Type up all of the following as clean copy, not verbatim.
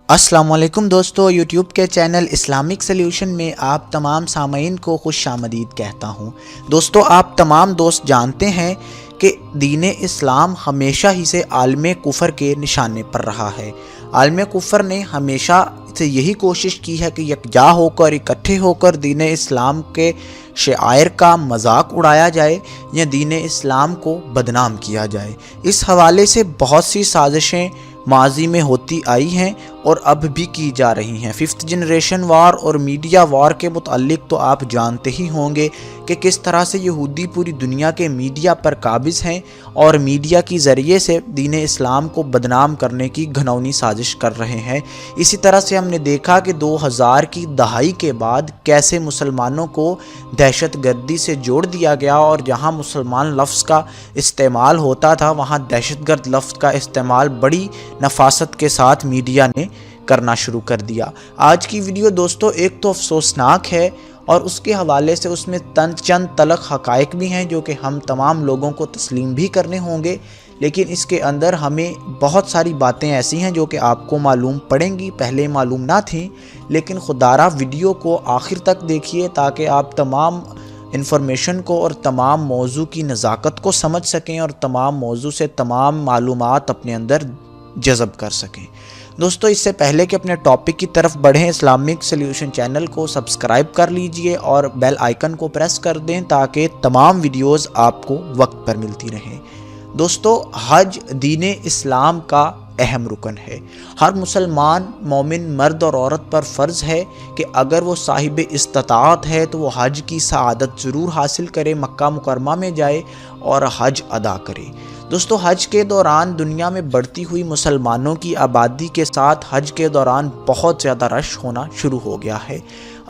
السلام علیکم دوستو، یوٹیوب کے چینل اسلامک سلیوشن میں آپ تمام سامعین کو خوش آمدید کہتا ہوں۔ دوستو، آپ تمام دوست جانتے ہیں کہ دین اسلام ہمیشہ ہی سے عالم کفر کے نشانے پر رہا ہے۔ عالم کفر نے ہمیشہ سے یہی کوشش کی ہے کہ یکجا ہو کر اکٹھے ہو کر دین اسلام کے شعائر کا مذاق اڑایا جائے یا دین اسلام کو بدنام کیا جائے۔ اس حوالے سے بہت سی سازشیں ماضی میں ہوتی آئی ہیں اور اب بھی کی جا رہی ہیں۔ ففتھ جنریشن وار اور میڈیا وار کے متعلق تو آپ جانتے ہی ہوں گے کہ کس طرح سے یہودی پوری دنیا کے میڈیا پر قابض ہیں اور میڈیا کی ذریعے سے دین اسلام کو بدنام کرنے کی گھناؤنی سازش کر رہے ہیں۔ اسی طرح سے ہم نے دیکھا کہ 2000 کی دہائی کے بعد کیسے مسلمانوں کو دہشت گردی سے جوڑ دیا گیا اور جہاں مسلمان لفظ کا استعمال ہوتا تھا وہاں دہشت گرد لفظ کا استعمال بڑی نفاست کے ساتھ میڈیا نے کرنا شروع کر دیا۔ آج کی ویڈیو دوستو ایک تو افسوسناک ہے اور اس کے حوالے سے اس میں چند تلخ حقائق بھی ہیں جو کہ ہم تمام لوگوں کو تسلیم بھی کرنے ہوں گے، لیکن اس کے اندر ہمیں بہت ساری باتیں ایسی ہیں جو کہ آپ کو معلوم پڑیں گی، پہلے معلوم نہ تھیں، لیکن خدارہ ویڈیو کو آخر تک دیکھیے تاکہ آپ تمام انفارمیشن کو اور تمام موضوع کی نزاکت کو سمجھ سکیں اور تمام موضوع سے تمام معلومات اپنے اندر جذب کر سکیں۔ دوستو، اس سے پہلے کہ اپنے ٹاپک کی طرف بڑھیں، اسلامک سلیوشن چینل کو سبسکرائب کر لیجئے اور بیل آئیکن کو پریس کر دیں تاکہ تمام ویڈیوز آپ کو وقت پر ملتی رہیں۔ دوستو، حج دین اسلام کا اہم رکن ہے۔ ہر مسلمان مومن مرد اور عورت پر فرض ہے کہ اگر وہ صاحب استطاعت ہے تو وہ حج کی سعادت ضرور حاصل کرے، مکہ مکرمہ میں جائے اور حج ادا کرے۔ دوستو، حج کے دوران دنیا میں بڑھتی ہوئی مسلمانوں کی آبادی کے ساتھ حج کے دوران بہت زیادہ رش ہونا شروع ہو گیا ہے۔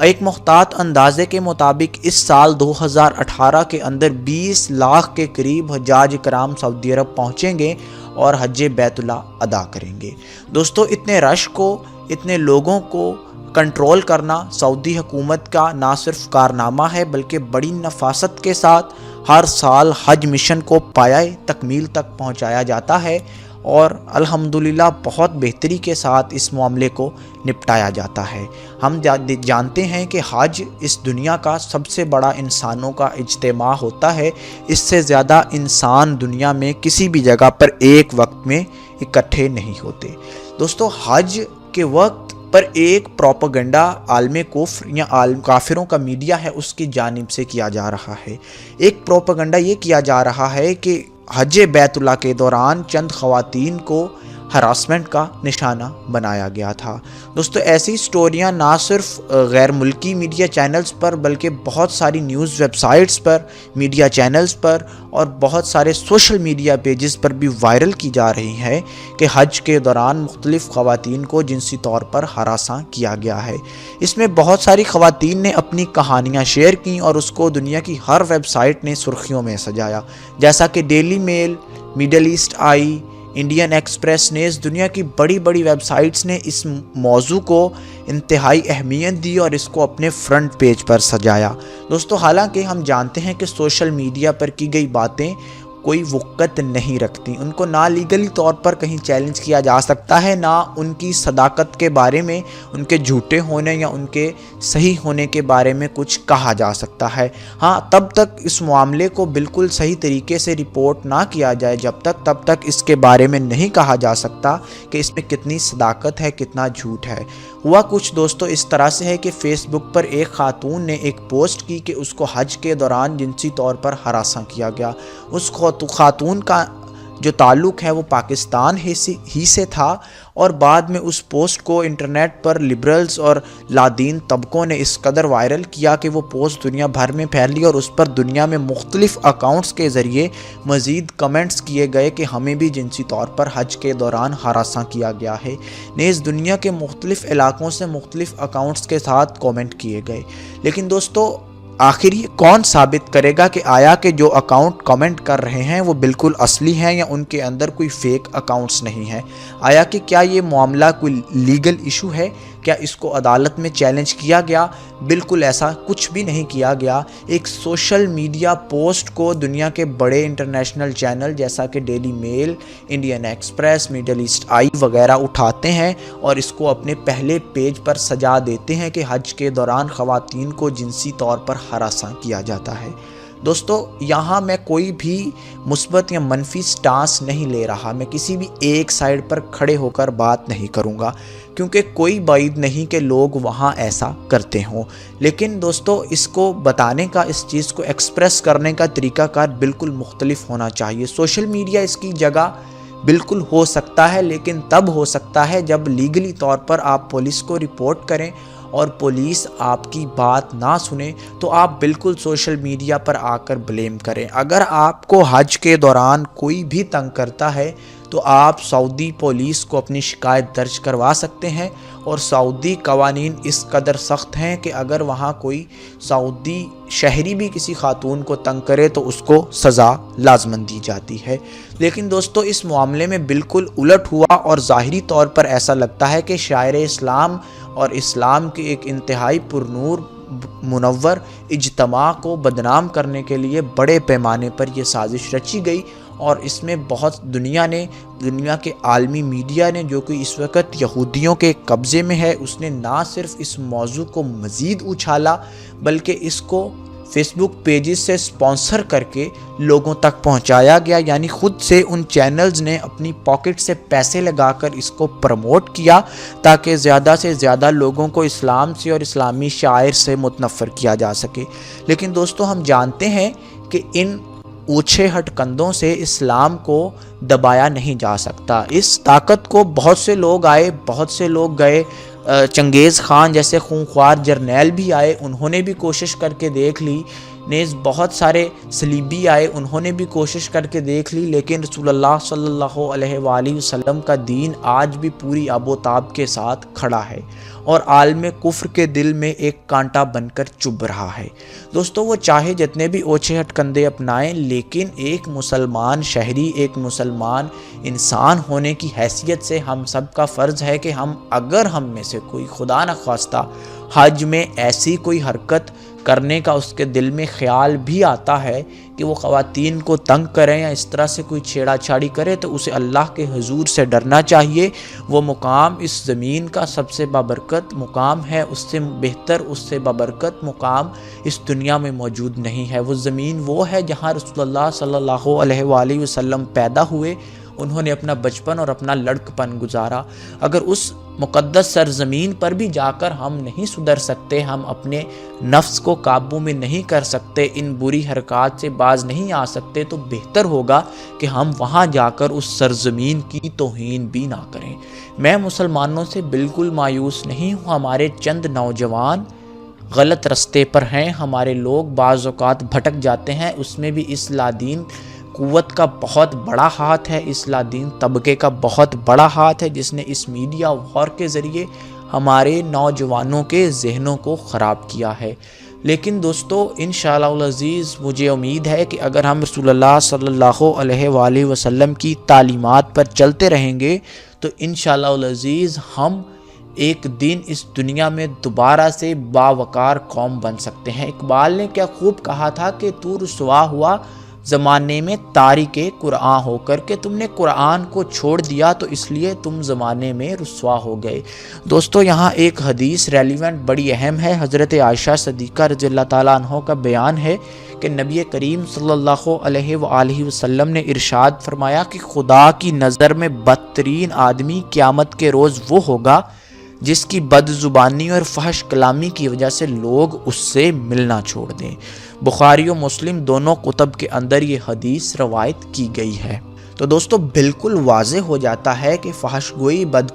ایک محتاط اندازے کے مطابق اس سال 2018 کے اندر 20 لاکھ کے قریب حجاج کرام سعودی عرب پہنچیں گے اور حج بیت اللہ ادا کریں گے۔ دوستو، اتنے رش کو، اتنے لوگوں کو کنٹرول کرنا سعودی حکومت کا نہ صرف کارنامہ ہے بلکہ بڑی نفاست کے ساتھ ہر سال حج مشن کو پایۂ تکمیل تک پہنچایا جاتا ہے اور الحمدللہ بہت بہتری کے ساتھ اس معاملے کو نپٹایا جاتا ہے۔ ہم جانتے ہیں کہ حج اس دنیا کا سب سے بڑا انسانوں کا اجتماع ہوتا ہے۔ اس سے زیادہ انسان دنیا میں کسی بھی جگہ پر ایک وقت میں اکٹھے نہیں ہوتے۔ دوستو، حج کے وقت پر ایک پروپیگنڈا عالم کفر یا کافروں کا میڈیا ہے اس کی جانب سے کیا جا رہا ہے۔ ایک پروپیگنڈا یہ کیا جا رہا ہے کہ حج بیت اللہ کے دوران چند خواتین کو ہراسمنٹ کا نشانہ بنایا گیا تھا۔ دوستو، ایسی سٹوریاں نہ صرف غیر ملکی میڈیا چینلز پر بلکہ بہت ساری نیوز ویب سائٹس پر، میڈیا چینلز پر اور بہت سارے سوشل میڈیا پیجز پر بھی وائرل کی جا رہی ہیں کہ حج کے دوران مختلف خواتین کو جنسی طور پر ہراساں کیا گیا ہے۔ اس میں بہت ساری خواتین نے اپنی کہانیاں شیئر کیں اور اس کو دنیا کی ہر ویب سائٹ نے سرخیوں میں سجایا، جیسا کہ ڈیلی میل، میڈل ایسٹ آئی، انڈین ایکسپریس نیز، دنیا کی بڑی بڑی ویب سائٹس نے اس موضوع کو انتہائی اہمیت دی اور اس کو اپنے فرنٹ پیج پر سجایا۔ دوستو، حالانکہ ہم جانتے ہیں کہ سوشل میڈیا پر کی گئی باتیں کوئی وقت نہیں رکھتی، ان کو نہ لیگلی طور پر کہیں چیلنج کیا جا سکتا ہے، نہ ان کی صداقت کے بارے میں، ان کے جھوٹے ہونے یا ان کے صحیح ہونے کے بارے میں کچھ کہا جا سکتا ہے۔ ہاں، تب تک اس معاملے کو بالکل صحیح طریقے سے رپورٹ نہ کیا جائے تب تک اس کے بارے میں نہیں کہا جا سکتا کہ اس میں کتنی صداقت ہے، کتنا جھوٹ ہے۔ ہوا کچھ دوستو اس طرح سے ہے کہ فیس بک پر ایک خاتون نے ایک پوسٹ کی کہ اس کو حج کے دوران جنسی طور پر ہراساں کیا گیا۔ اس خاتون کا جو تعلق ہے وہ پاکستان ہی سے تھا اور بعد میں اس پوسٹ کو انٹرنیٹ پر لبرلز اور لادین طبقوں نے اس قدر وائرل کیا کہ وہ پوسٹ دنیا بھر میں پھیلی اور اس پر دنیا میں مختلف اکاؤنٹس کے ذریعے مزید کمنٹس کیے گئے کہ ہمیں بھی جنسی طور پر حج کے دوران ہراساں کیا گیا ہے۔ نیز دنیا کے مختلف علاقوں سے مختلف اکاؤنٹس کے ساتھ کامنٹ کیے گئے۔ لیکن دوستو، آخر یہ کون ثابت کرے گا کہ آیا کہ جو اکاؤنٹ کمنٹ کر رہے ہیں وہ بالکل اصلی ہیں یا ان کے اندر کوئی فیک اکاؤنٹس نہیں ہیں؟ آیا کہ کیا یہ معاملہ کوئی لیگل ایشو ہے کیا اس کو عدالت میں چیلنج کیا گیا؟ بالکل ایسا کچھ بھی نہیں کیا گیا۔ ایک سوشل میڈیا پوسٹ کو دنیا کے بڑے انٹرنیشنل چینل جیسا کہ Daily Mail, Indian express, Middle East آئی وغیرہ اٹھاتے ہیں اور اس کو اپنے پہلے پیج پر سجا دیتے ہیں کہ حج کے دوران خواتین کو جنسی طور پر ہراساں کیا جاتا ہے۔ دوستو، یہاں میں کوئی بھی مثبت یا منفی سٹانس نہیں لے رہا، میں کسی بھی ایک سائیڈ پر کھڑے ہو کر بات نہیں کروں گا، کیونکہ کوئی بعید نہیں کہ لوگ وہاں ایسا کرتے ہوں۔ لیکن دوستو، اس کو بتانے کا، اس چیز کو ایکسپریس کرنے کا طریقہ کار بالکل مختلف ہونا چاہیے۔ سوشل میڈیا اس کی جگہ بالکل ہو سکتا ہے، لیکن تب ہو سکتا ہے جب لیگلی طور پر آپ پولیس کو رپورٹ کریں اور پولیس آپ کی بات نہ سنے تو آپ بالکل سوشل میڈیا پر آ کر بلیم کریں۔ اگر آپ کو حج کے دوران کوئی بھی تنگ کرتا ہے تو آپ سعودی پولیس کو اپنی شکایت درج کروا سکتے ہیں، اور سعودی قوانین اس قدر سخت ہیں کہ اگر وہاں کوئی سعودی شہری بھی کسی خاتون کو تنگ کرے تو اس کو سزا لازماً دی جاتی ہے۔ لیکن دوستو، اس معاملے میں بالکل الٹ ہوا، اور ظاہری طور پر ایسا لگتا ہے کہ شاعر اسلام اور اسلام کے ایک انتہائی پرنور منور اجتماع کو بدنام کرنے کے لیے بڑے پیمانے پر یہ سازش رچی گئی، اور اس میں بہت دنیا کے عالمی میڈیا نے، جو کہ اس وقت یہودیوں کے قبضے میں ہے، اس نے نہ صرف اس موضوع کو مزید اچھالا بلکہ اس کو فیس بک پیجز سے سپانسر کر کے لوگوں تک پہنچایا گیا، یعنی خود سے ان چینلز نے اپنی پاکٹ سے پیسے لگا کر اس کو پروموٹ کیا تاکہ زیادہ سے زیادہ لوگوں کو اسلام سے اور اسلامی شعائر سے متنفر کیا جا سکے۔ لیکن دوستو، ہم جانتے ہیں کہ ان اوچھے ہٹ کندوں سے اسلام کو دبایا نہیں جا سکتا۔ اس طاقت کو بہت سے لوگ آئے، بہت سے لوگ گئے، چنگیز خان جیسے خونخوار جرنیل بھی آئے، انہوں نے بھی کوشش کر کے دیکھ لی، نیز بہت سارے صلیبی آئے، انہوں نے بھی کوشش کر کے دیکھ لی، لیکن رسول اللہ صلی اللہ علیہ وآلہ وسلم کا دین آج بھی پوری آب و تاب کے ساتھ کھڑا ہے اور عالم کفر کے دل میں ایک کانٹا بن کر چبھ رہا ہے۔ دوستو، وہ چاہے جتنے بھی اوچھے ہٹ کندے اپنائیں، لیکن ایک مسلمان شہری، ایک مسلمان انسان ہونے کی حیثیت سے ہم سب کا فرض ہے کہ اگر ہم میں سے کوئی خدا نخواستہ حج میں ایسی کوئی حرکت کرنے کا اس کے دل میں خیال بھی آتا ہے کہ وہ خواتین کو تنگ کریں یا اس طرح سے کوئی چھیڑا چھاڑی کرے، تو اسے اللہ کے حضور سے ڈرنا چاہیے۔ وہ مقام اس زمین کا سب سے بابرکت مقام ہے، اس سے بہتر، اس سے بابرکت مقام اس دنیا میں موجود نہیں ہے۔ وہ زمین وہ ہے جہاں رسول اللہ صلی اللہ علیہ وآلہ وسلم پیدا ہوئے، انہوں نے اپنا بچپن اور اپنا لڑکپن گزارا۔ اگر اس مقدس سرزمین پر بھی جا کر ہم نہیں سدھر سکتے، ہم اپنے نفس کو قابو میں نہیں کر سکتے، ان بری حرکات سے باز نہیں آ سکتے، تو بہتر ہوگا کہ ہم وہاں جا کر اس سرزمین کی توہین بھی نہ کریں۔ میں مسلمانوں سے بالکل مایوس نہیں ہوں، ہمارے چند نوجوان غلط رستے پر ہیں، ہمارے لوگ بعض اوقات بھٹک جاتے ہیں، اس میں بھی اس لادین قوت کا بہت بڑا ہاتھ ہے، اس لادین طبقے کا بہت بڑا ہاتھ ہے، جس نے اس میڈیا وار کے ذریعے ہمارے نوجوانوں کے ذہنوں کو خراب کیا ہے۔ لیکن دوستو، انشاءاللہ العزیز مجھے امید ہے کہ اگر ہم رسول اللہ صلی اللہ علیہ وآلہ وسلم کی تعلیمات پر چلتے رہیں گے تو انشاءاللہ العزیز ہم ایک دن اس دنیا میں دوبارہ سے باوقار قوم بن سکتے ہیں۔ اقبال نے کیا خوب کہا تھا کہ تو رسوا ہوا زمانے میں تارک قرآن ہو کر، کہ تم نے قرآن کو چھوڑ دیا تو اس لیے تم زمانے میں رسوا ہو گئے۔ دوستو، یہاں ایک حدیث ریلیونٹ بڑی اہم ہے، حضرت عائشہ صدیقہ رضی اللہ تعالیٰ عنہ کا بیان ہے کہ نبی کریم صلی اللہ علیہ وآلہ وسلم نے ارشاد فرمایا کہ خدا کی نظر میں بدترین آدمی قیامت کے روز وہ ہوگا جس کی بد زبانی اور فحش کلامی کی وجہ سے لوگ اس سے ملنا چھوڑ دیں۔ بخاری و مسلم دونوں کتب کے اندر یہ حدیث روایت کی گئی ہے۔ تو دوستو، بالکل واضح ہو جاتا ہے کہ فحش گوئی، بد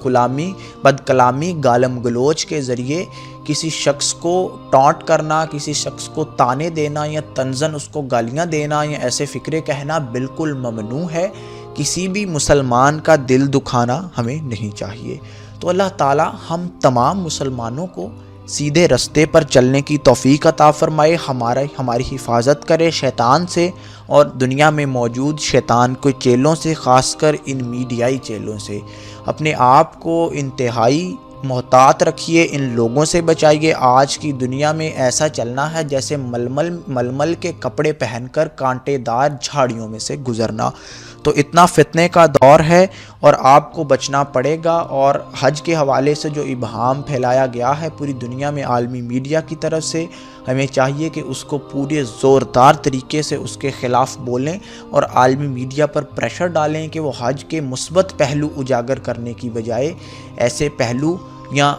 کلامی، گالم گلوچ کے ذریعے کسی شخص کو ٹانٹ کرنا، کسی شخص کو تانے دینا یا طنزاً اس کو گالیاں دینا یا ایسے فکرے کہنا بالکل ممنوع ہے۔ کسی بھی مسلمان کا دل دکھانا ہمیں نہیں چاہیے۔ تو اللہ تعالی ہم تمام مسلمانوں کو سیدھے رستے پر چلنے کی توفیق عطا فرمائے، ہماری حفاظت کرے شیطان سے اور دنیا میں موجود شیطان کے چیلوں سے، خاص کر ان میڈیائی چیلوں سے۔ اپنے آپ کو انتہائی محتاط رکھیے، ان لوگوں سے بچائیے۔ آج کی دنیا میں ایسا چلنا ہے جیسے ململ کے کپڑے پہن کر کانٹے دار جھاڑیوں میں سے گزرنا۔ تو اتنا فتنے کا دور ہے اور آپ کو بچنا پڑے گا۔ اور حج کے حوالے سے جو ابہام پھیلایا گیا ہے پوری دنیا میں عالمی میڈیا کی طرف سے، ہمیں چاہیے کہ اس کو پورے زوردار طریقے سے اس کے خلاف بولیں اور عالمی میڈیا پر پریشر ڈالیں کہ وہ حج کے مثبت پہلو اجاگر کرنے کی بجائے ایسے پہلو یا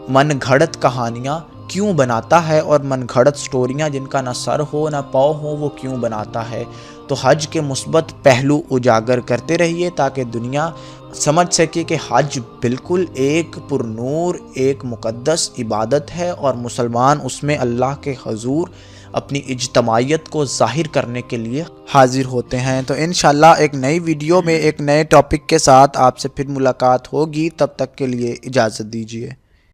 من گھڑت کہانیاں کیوں بناتا ہے، اور من گھڑت سٹوریاں جن کا نہ سر ہو نہ پاؤ ہو وہ کیوں بناتا ہے۔ تو حج کے مثبت پہلو اجاگر کرتے رہیے تاکہ دنیا سمجھ سکے کہ حج بالکل ایک پر نور، ایک مقدس عبادت ہے اور مسلمان اس میں اللہ کے حضور اپنی اجتماعیت کو ظاہر کرنے کے لیے حاضر ہوتے ہیں۔ تو انشاءاللہ ایک نئی ویڈیو میں ایک نئے ٹاپک کے ساتھ آپ سے پھر ملاقات ہوگی، تب تک کے لیے اجازت دیجیے۔